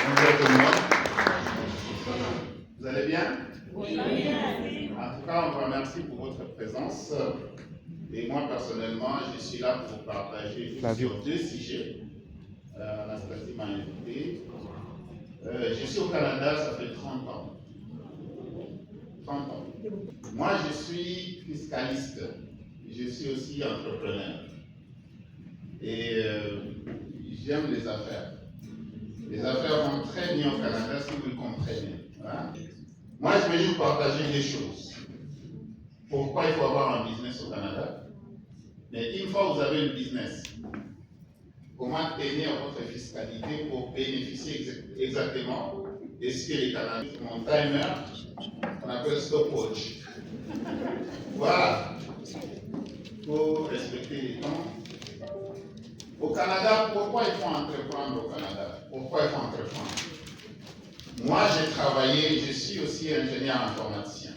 Bonjour tout le monde. Vous allez bien? Oui. En tout cas, on vous remercie pour votre présence. Et moi, personnellement, je suis là pour partager sur deux sujets. Anastasie m'a invité. Je suis au Canada, ça fait 30 ans. 30 ans. Moi, je suis fiscaliste. Je suis aussi entrepreneur. Et j'aime les affaires. Les affaires vont très bien au Canada si vous le comprenez. Hein? Moi, je vais juste partager des choses. Pourquoi il faut avoir un business au Canada? Mais une fois que vous avez un business, comment tenir votre fiscalité pour bénéficier exactement de ce que les Canadiens ont un timer, qu'on appelle stopwatch. Voilà. Il faut respecter les temps. Au Canada, pourquoi il faut entreprendre au Canada? Pourquoi il faut entreprendre? Moi, j'ai travaillé, je suis aussi ingénieur informaticien.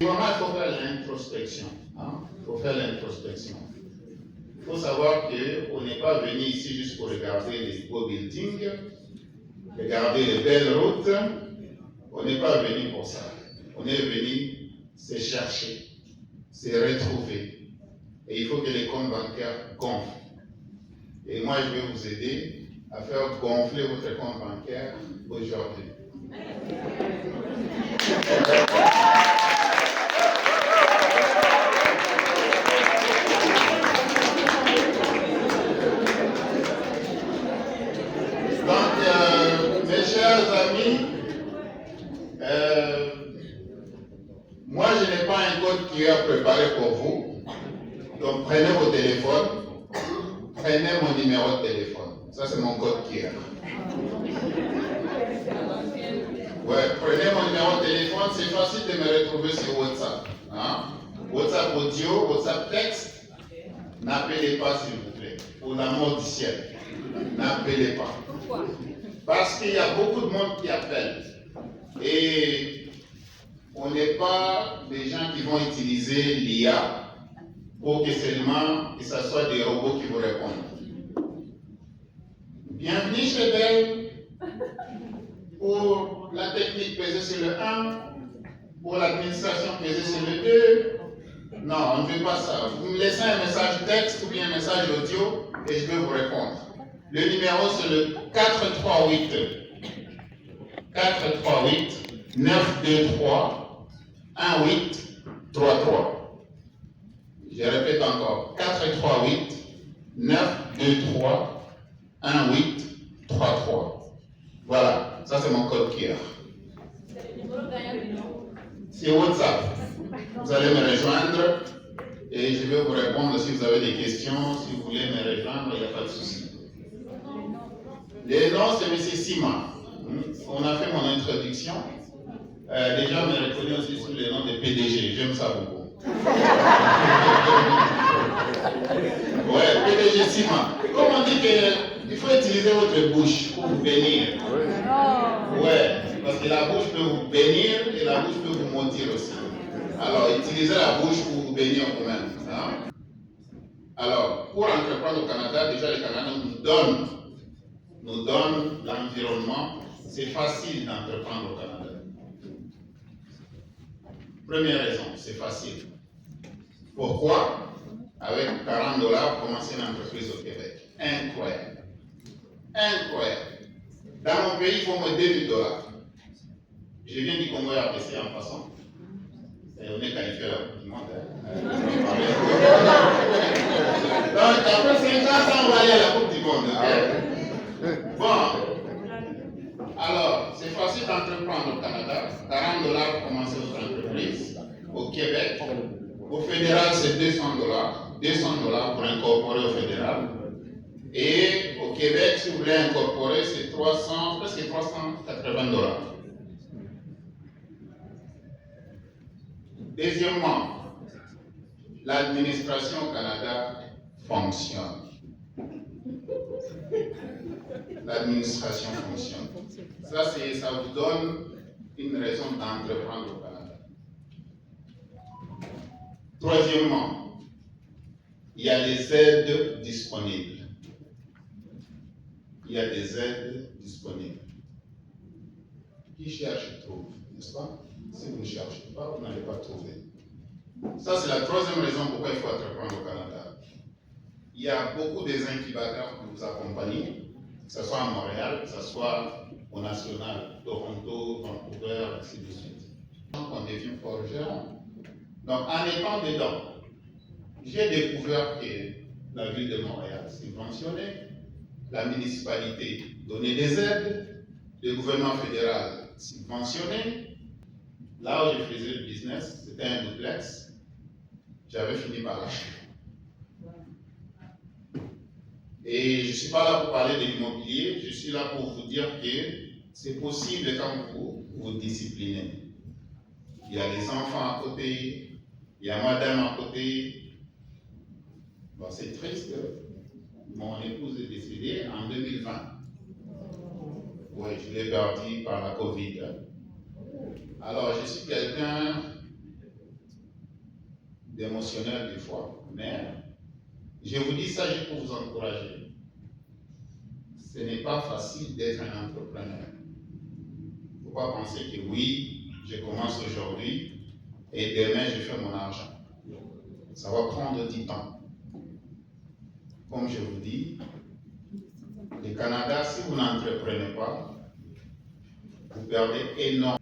Vraiment, il faut faire l'introspection. Hein? Il faut faire l'introspection. Il faut savoir qu'on n'est pas venu ici juste pour regarder les beaux buildings, regarder les belles routes. On n'est pas venu pour ça. On est venu se chercher, se retrouver. Et il faut que les comptes bancaires gonflent. Et moi, je vais vous aider à faire gonfler votre compte bancaire aujourd'hui. Donc, mes chers amis, moi, je n'ai pas un code QR préparé pour vous. Donc, prenez vos téléphones. Prenez mon numéro de téléphone. Ça, c'est mon code QR. Ouais, prenez mon numéro de téléphone. C'est facile de me retrouver sur WhatsApp. Hein? WhatsApp audio, WhatsApp texte. N'appelez pas, s'il vous plaît. Pour l'amour du ciel. N'appelez pas. Pourquoi? Parce qu'il y a beaucoup de monde qui appelle. Et on n'est pas des gens qui vont utiliser l'IA pour que seulement que ce soit des robots qui vous répondent. Bienvenue chez Bell. Pour la technique, pesez sur le 1. Pour l'administration, pesez sur le 2. Non, on ne veut pas ça. Vous me laissez un message texte ou bien un message audio et je vais vous répondre. Le numéro, c'est le 438 438 923 1833. Je répète encore, 438 923 1833. Voilà, ça c'est mon code QR. C'est WhatsApp. Vous allez me rejoindre et je vais vous répondre si vous avez des questions. Si vous voulez me rejoindre, il n'y a pas de souci. Le nom, c'est M. Sima. On a fait mon introduction. Déjà, on me reconnaît aussi sous le nom de PDG. J'aime ça beaucoup. Ouais, PDG Sima. Comme on dit qu'il faut utiliser votre bouche pour vous bénir. Ouais, parce que la bouche peut vous bénir et la bouche peut vous maudire aussi. Alors, utilisez la bouche pour vous bénir vous-même. Hein? Alors, pour entreprendre au Canada, déjà les Canadiens nous donnent l'environnement. C'est facile d'entreprendre au Canada. Première raison, c'est facile. Pourquoi? Avec $40, commencer une entreprise au Québec. Incroyable. Incroyable. Dans mon pays, il faut me $2000. Je viens du Congo RDC en passant. Et on est qualifié à la Coupe du Monde. Donc, après 5 ans, on va aller à la Coupe du Monde. Okay? Bon. Alors, c'est facile d'entreprendre au Canada. $40 pour commencer votre entreprise. Au Québec, au fédéral, c'est $200. $200 pour incorporer au fédéral. Et au Québec, si vous voulez incorporer, c'est presque $380. Deuxièmement, l'administration au Canada fonctionne. L'administration fonctionne. Ça vous donne une raison d'entreprendre au Canada. Troisièmement, il y a les aides disponibles. il y a des aides disponibles. Qui cherche trouve, n'est-ce pas? Si vous ne cherchez pas, vous n'allez pas trouver. Ça, c'est la troisième raison pourquoi il faut entreprendre au Canada. Il y a beaucoup des incubateurs qui vous accompagnent, que ce soit à Montréal, que ce soit au national, Toronto, Vancouver, ainsi de suite. Donc, on devient forgeron. Donc, en étant dedans, j'ai découvert que la ville de Montréal subventionnait, la municipalité donnait des aides, le gouvernement fédéral subventionnait. Là où je faisais le business, c'était un duplex, j'avais fini par l'acheter. Et je ne suis pas là pour parler de l'immobilier, je suis là pour vous dire que c'est possible quand vous vous disciplinez. Il y a des enfants à côté, il y a madame à côté. Bon, c'est triste, mon épouse est décédée en 2020. Oui, je l'ai perdue par la Covid. Alors, je suis quelqu'un d'émotionnel des fois, mais je vous dis ça juste pour vous encourager. Ce n'est pas facile d'être un entrepreneur. Il ne faut pas penser que oui, je commence aujourd'hui et demain je fais mon argent. Ça va prendre du temps. Comme je vous dis, le Canada, si vous n'entreprenez pas, vous perdez énormément.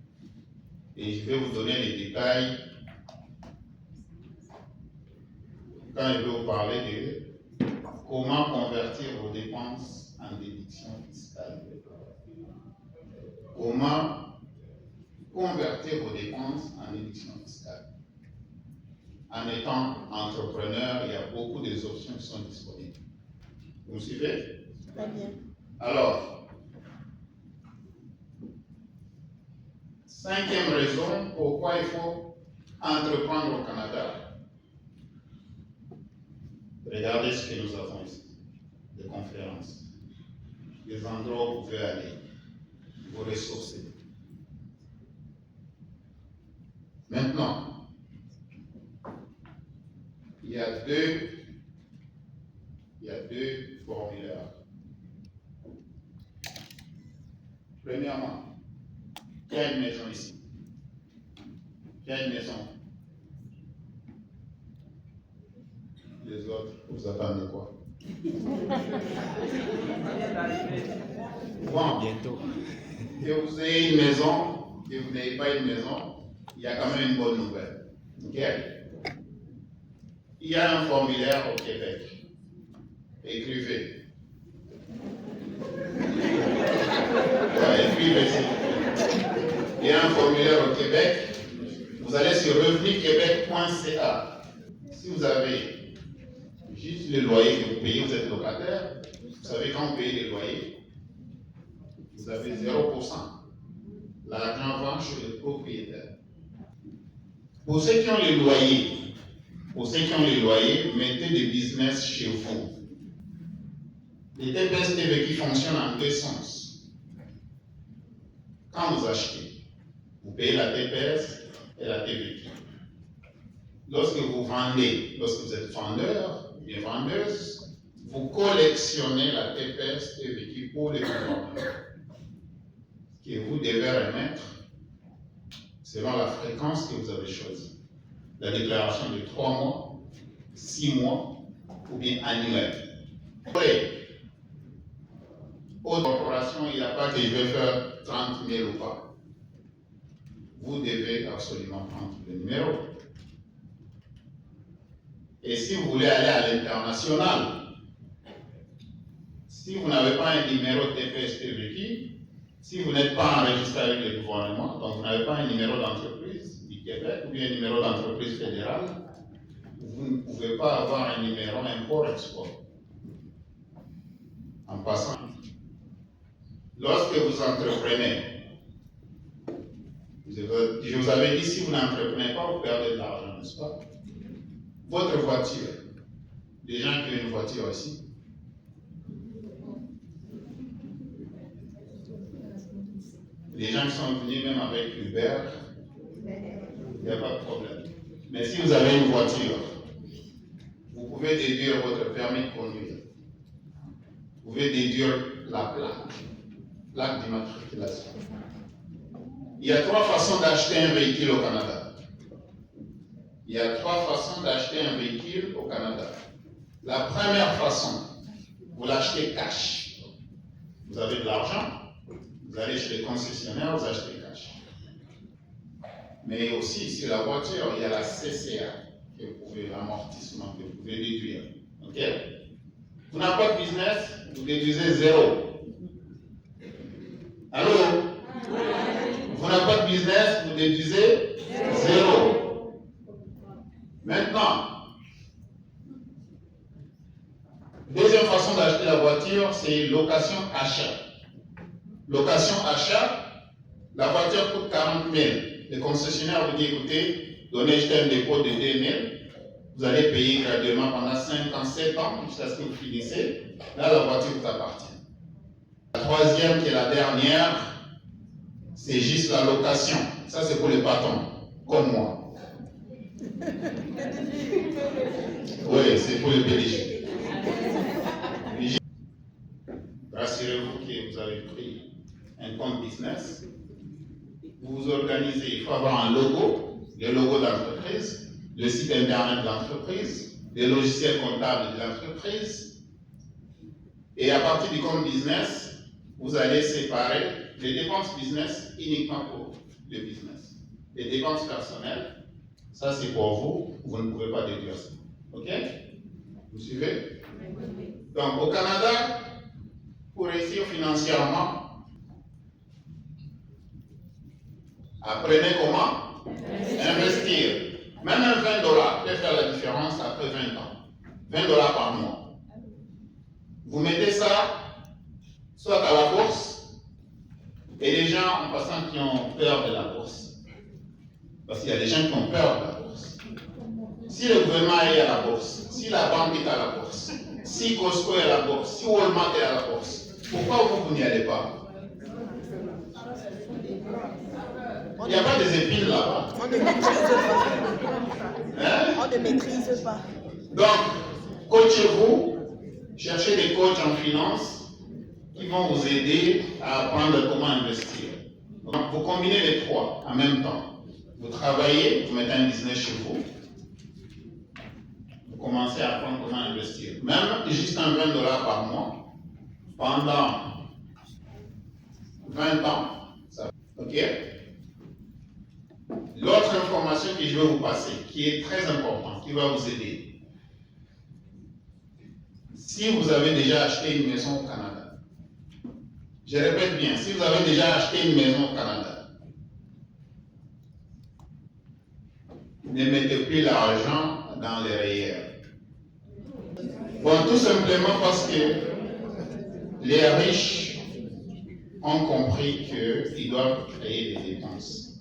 Et je vais vous donner les détails quand je vais vous parler de comment convertir vos dépenses en déduction fiscale. Comment convertir vos dépenses en déduction fiscale. En étant entrepreneur, il y a beaucoup d'options qui sont disponibles. Vous me suivez? Très bien. Alors, cinquième raison pourquoi il faut entreprendre au Canada. Regardez ce que nous avons ici, des conférences, des endroits où vous pouvez aller, vous ressourcer. Maintenant, il y a deux formulaires. Premièrement, il y a une maison ici. Il y a une maison. Les autres, vous attendez quoi? Bon, Bientôt. que vous ayez une maison, que vous n'ayez pas une maison, il y a quand même une bonne nouvelle. Ok? Il y a un formulaire au Québec. Écrivez. Ouais, écrivez, s'il vous plaît. Il y a un formulaire au Québec. Vous allez sur revenuquebec.ca. Si vous avez juste le loyer que vous payez, vous êtes locataire, vous savez quand vous payez les loyers, vous avez 0%. L'argent va chez le propriétaire. Pour ceux qui ont les loyers, mettez des business chez vous. Les TPS TVQ fonctionnent en deux sens. Quand vous achetez, vous payez la TPS et la TVQ. Lorsque vous vendez, lorsque vous êtes vendeur ou vendeuse, vous collectionnez la TPS TVQ pour les gouvernements que vous devez remettre selon la fréquence que vous avez choisie. La déclaration de 3 mois, 6 mois ou bien annuelle. Après, autre corporation, il n'y a pas que je vais faire 30 000 ou pas. Vous devez absolument prendre le numéro. Et si vous voulez aller à l'international, si vous n'avez pas un numéro TPS TVQ, si vous n'êtes pas enregistré avec le gouvernement, donc vous n'avez pas un numéro d'entreprise du Québec ou bien un numéro d'entreprise fédérale, vous ne pouvez pas avoir un numéro import-export. En passant, lorsque vous entreprenez, je vous avais dit, si vous n'entreprenez pas, vous perdez de l'argent, n'est-ce pas? Votre voiture, les gens qui ont une voiture ici, les gens qui sont venus même avec Uber, il n'y a pas de problème. Mais si vous avez une voiture, vous pouvez déduire votre permis de conduire. Vous pouvez déduire la plaque d'immatriculation. Il y a 3 façons d'acheter un véhicule au Canada. Il y a 3 façons d'acheter un véhicule au Canada. La première façon, vous l'achetez cash. Vous avez de l'argent, vous allez chez les concessionnaires, vous achetez cash. Mais aussi, sur la voiture, il y a la CCA, l'amortissement que vous pouvez déduire. Ok? Vous n'avez pas de business, vous déduisez 0. Allô? Vous n'avez pas de business, vous déduisez 0. Maintenant, deuxième façon d'acheter la voiture, c'est location-achat. Location-achat, la voiture coûte 40 000. Le concessionnaire vous dit, écoutez, donnez juste un dépôt de 2 000. Vous allez payer graduellement pendant 5 ans, 7 ans, jusqu'à ce que vous finissez. Là, la voiture vous appartient. La troisième, qui est la dernière, c'est juste la location. Ça, c'est pour les patrons, comme moi. Oui, c'est pour les PDG. Rassurez-vous que vous avez pris un compte business. Vous vous organisez, il faut avoir un logo, le logo d'entreprise, le site internet de l'entreprise, les logiciels comptables de l'entreprise. Et à partir du compte business, vous allez séparer les dépenses business uniquement pour le business. Les dépenses personnelles, ça c'est pour vous, vous ne pouvez pas déduire ça. Ok? Vous suivez? Donc au Canada, pour réussir financièrement, apprenez comment investir. Même un 20 $ peut faire la différence après 20 ans. 20 $ par mois. Vous mettez ça soit à la bourse, et les gens en passant qui ont peur de la bourse. Parce qu'il y a des gens qui ont peur de la bourse. Si le gouvernement est à la bourse, si la banque est à la bourse, si Costco est à la bourse, si Walmart est à la bourse, pourquoi vous n'y allez pas? Il n'y a pas des épines là-bas. On ne maîtrise pas. Hein? On ne maîtrise pas. Donc, coachez-vous, cherchez des coachs en finance qui vont vous aider à apprendre comment investir. Donc, vous combinez les 3 en même temps. Vous travaillez, vous mettez un business chez vous. Vous commencez à apprendre comment investir. Même juste un 20 $ par mois, pendant 20 ans, ça. Ok? L'autre information que je vais vous passer, qui est très importante, qui va vous aider. Si vous avez déjà acheté une maison au Canada, je répète bien, si vous avez déjà acheté une maison au Canada, ne mettez plus l'argent dans les REER. Bon, tout simplement parce que les riches ont compris qu'ils doivent créer des dépenses.